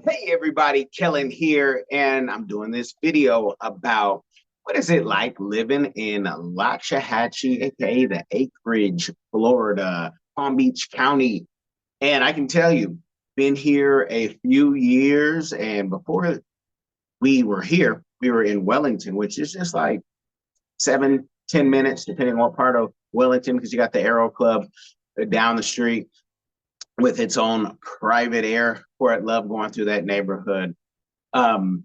Hey everybody, Kellen here, and I'm doing this video about what is it like living in Loxahatchee, aka the Acreage, Florida, Palm Beach County. And I can tell you, been here a few years, and before we were here, we were in Wellington, which is just like 7, 10 minutes, depending on what part of Wellington, because you got the Aero Club down the street with its own private airport. Love going through that neighborhood. Um,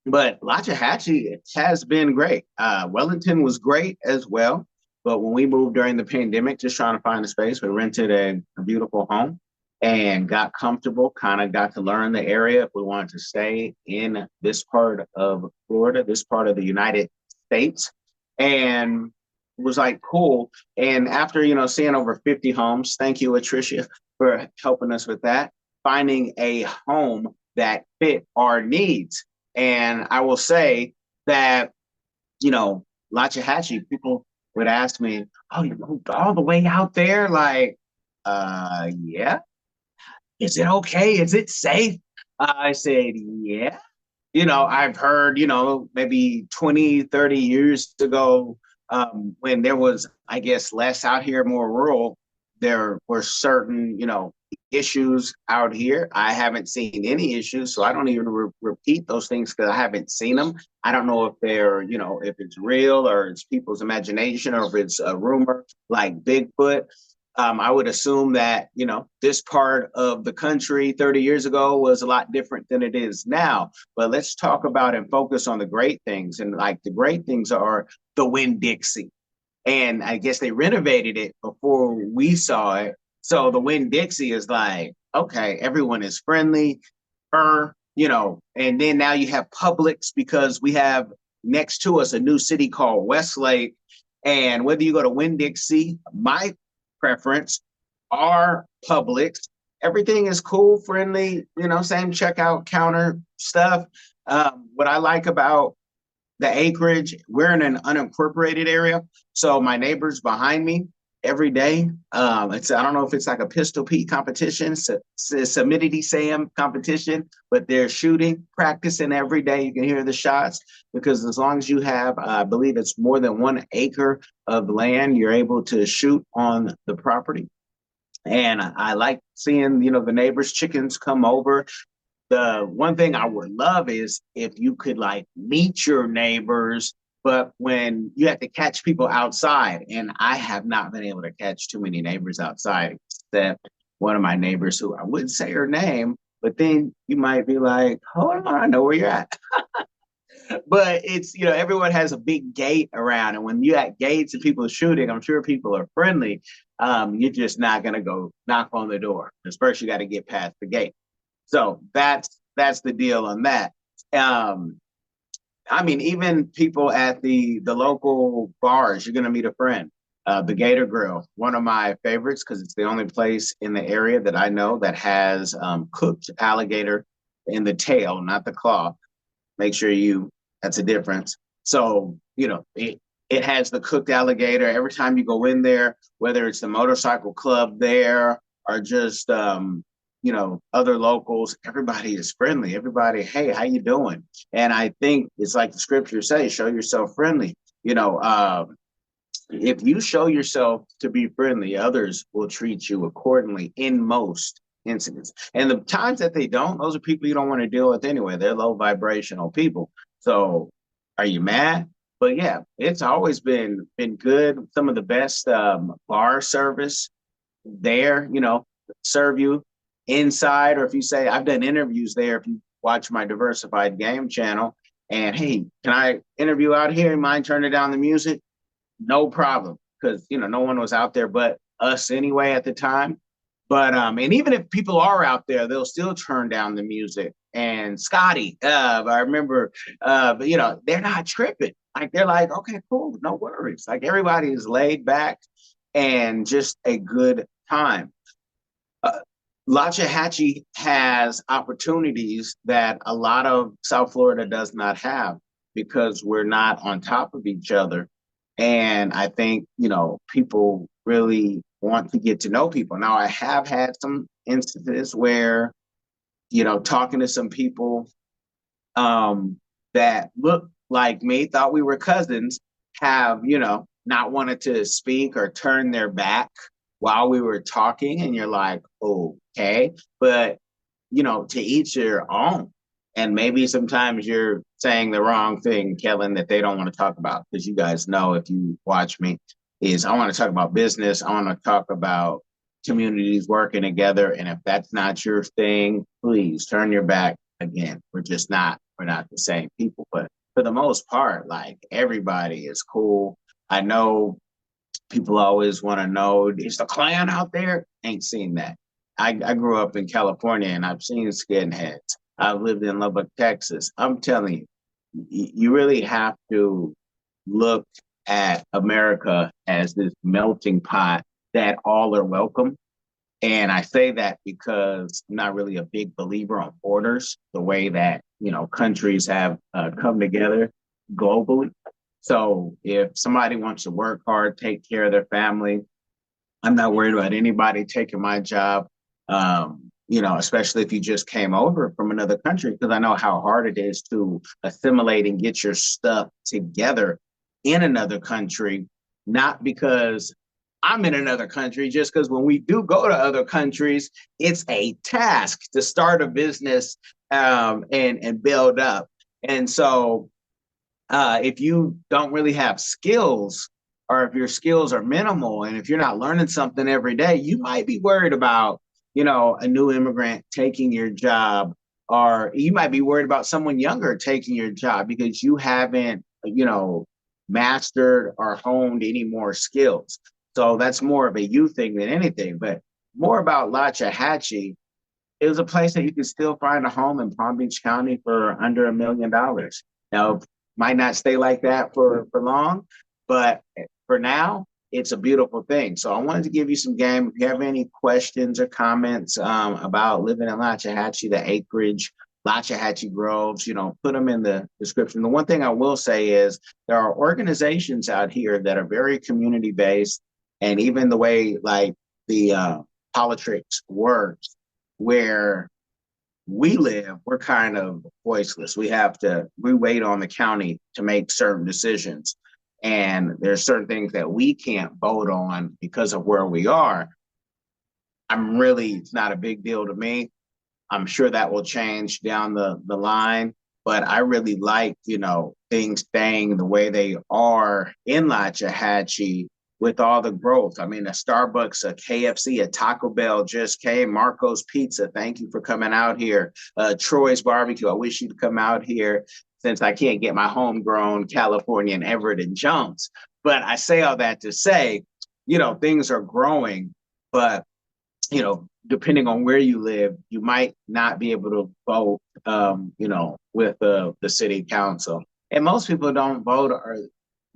but Loxahatchee has been great. Wellington was great as well. But when we moved during the pandemic, just trying to find a space, we rented a beautiful home and got comfortable, kind of got to learn the area if we wanted to stay in this part of Florida, this part of the United States. And it was like cool. And after, seeing over 50 homes, thank you, Atricia, for helping us with that, finding a home that fit our needs. And I will say that, Loxahatchee, people would ask me, "Oh, you moved all the way out there?" Like, yeah. Is it okay? Is it safe? I said, yeah. I've heard, maybe 20, 30 years ago, when there was, I guess, less out here, more rural, there were certain, issues out here. I haven't seen any issues, so I don't even repeat those things because I haven't seen them. I don't know if they're, if it's real or it's people's imagination or if it's a rumor like Bigfoot. I would assume that, this part of the country 30 years ago was a lot different than it is now. But let's talk about and focus on the great things. And like the great things are the Winn-Dixie. And I guess they renovated it before we saw it. So the Winn-Dixie is like, okay, everyone is friendly, and then now you have Publix because we have next to us a new city called Westlake. And whether you go to Winn-Dixie, my preference, our Publix, everything is cool, friendly, same checkout counter stuff. What I like about the acreage, we're in an unincorporated area. So my neighbors behind me every day, I don't know if it's like a Pistol Pete competition, Samidity Sam competition, but they're shooting, practicing every day. You can hear the shots because as long as you have, I believe it's more than 1 acre of land, you're able to shoot on the property. And I like seeing, the neighbors' chickens come over. The one thing I would love is if you could like meet your neighbors, but when you have to catch people outside, and I have not been able to catch too many neighbors outside, except one of my neighbors who I wouldn't say her name, but then you might be like, hold on, I know where you're at. But it's, everyone has a big gate around, and when you at gates and people are shooting, I'm sure people are friendly. You're just not gonna go knock on the door because first you got to get past the gate. So that's the deal on that. Um, I mean, even people at the local bars, you're gonna meet a friend. The Gator Grill, one of my favorites because it's the only place in the area that I know that has cooked alligator in the tail, not the claw. Make sure that's a difference. So, it has the cooked alligator. Every time you go in there, whether it's the motorcycle club there or just other locals, everybody is friendly. Everybody, hey, how you doing? And I think it's like the scripture says, show yourself friendly. If you show yourself to be friendly, others will treat you accordingly in most incidents. And the times that they don't, those are people you don't want to deal with anyway. They're low vibrational people. So are you mad? But yeah, it's always been good. Some of the best bar service there, serve you inside, or if you say, I've done interviews there, if you watch my Diversified Game channel, and hey, can I interview out here? Mind turning down the music? No problem, because no one was out there but us anyway at the time. But and even if people are out there, they'll still turn down the music. And Scotty, I remember, but they're not tripping. Like they're like, okay, cool, no worries. Like everybody is laid back and just a good time. Uh, Loxahatchee has opportunities that a lot of South Florida does not have because we're not on top of each other. And I think, people really want to get to know people. Now, I have had some instances where talking to some people that look like me, thought we were cousins, have, not wanted to speak or turn their back while we were talking. And you're like, okay. But, to each their own. And maybe sometimes you're saying the wrong thing, Kellen, that they don't want to talk about. Because you guys know, if you watch me, is I want to talk about business. I want to talk about communities working together. And if that's not your thing, please turn your back. Again, we're not the same people. But for the most part, like, everybody is cool. I know people always want to know, is the Klan out there? Ain't seen that. I grew up in California and I've seen skinheads. I've lived in Lubbock, Texas. I'm telling you, you really have to look at America as this melting pot that all are welcome. And I say that because I'm not really a big believer on borders, the way that, countries have come together globally. So if somebody wants to work hard, take care of their family, I'm not worried about anybody taking my job, especially if you just came over from another country, because I know how hard it is to assimilate and get your stuff together in another country, not because I'm in another country, just because when we do go to other countries, it's a task to start a business and build up. And so if you don't really have skills, or if your skills are minimal, and if you're not learning something every day, you might be worried about, a new immigrant taking your job, or you might be worried about someone younger taking your job because you haven't, mastered or honed any more skills. So that's more of a you thing than anything. But more about Loxahatchee, it was a place that you could still find a home in Palm Beach County for under $1 million. Now, might not stay like that for long, but for now, it's a beautiful thing. So I wanted to give you some game. If you have any questions or comments about living in Loxahatchee, the acreage, Loxahatchee Groves, put them in the description. The one thing I will say is there are organizations out here that are very community-based, and even the way like the politics works, where we live, we're kind of voiceless. We wait on the county to make certain decisions. And there's certain things that we can't vote on because of where we are. It's not a big deal to me. I'm sure that will change down the line, but I really like, things staying the way they are in Loxahatchee with all the growth. I mean, a Starbucks, a KFC, a Taco Bell just came, Marco's Pizza, thank you for coming out here. Troy's Barbecue, I wish you'd come out here since I can't get my homegrown Californian Everett and Jones. But I say all that to say, things are growing, but, depending on where you live, you might not be able to vote, with the city council. And most people don't vote or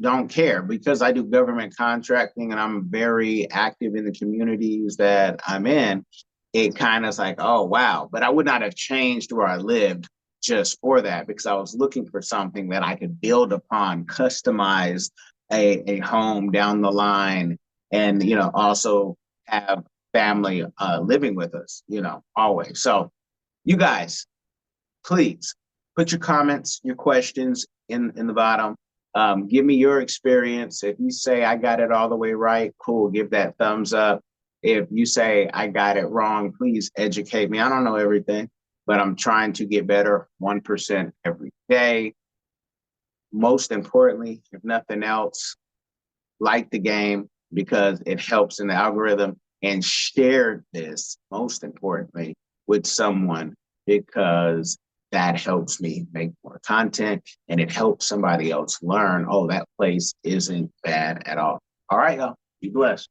don't care, because I do government contracting and I'm very active in the communities that I'm in. It kind of is like, oh, wow. But I would not have changed where I lived just for that, because I was looking for something that I could build upon, customize a home down the line, and, also have family living with us, always. So you guys, please put your comments, your questions in the bottom. Give me your experience. If you say I got it all the way right, cool, give that thumbs up. If you say I got it wrong, please educate me. I don't know everything, but I'm trying to get better 1% every day. Most importantly, if nothing else, like the game, because it helps in the algorithm, and share this, most importantly, with someone, because that helps me make more content, and it helps somebody else learn, oh, that place isn't bad at all. All right, y'all, be blessed.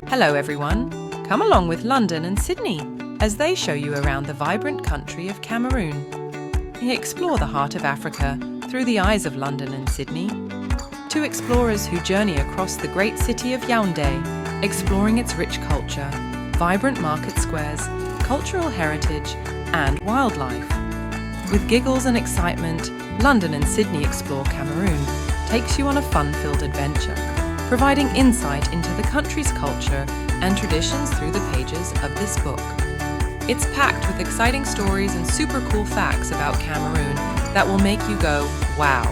Hello, everyone. Come along with London and Sydney as they show you around the vibrant country of Cameroon. Explore the heart of Africa through the eyes of London and Sydney. Two explorers who journey across the great city of Yaoundé, exploring its rich culture, vibrant market squares, cultural heritage, and wildlife. With giggles and excitement, London and Sydney Explore Cameroon takes you on a fun-filled adventure, providing insight into the country's culture and traditions through the pages of this book. It's packed with exciting stories and super cool facts about Cameroon that will make you go, wow.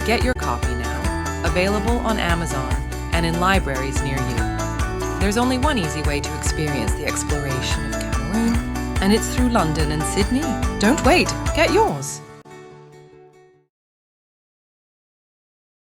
Get your copy now, available on Amazon and in libraries near you. There's only one easy way to experience the exploration of Cameroon, and it's through London and Sydney. Don't wait, get yours!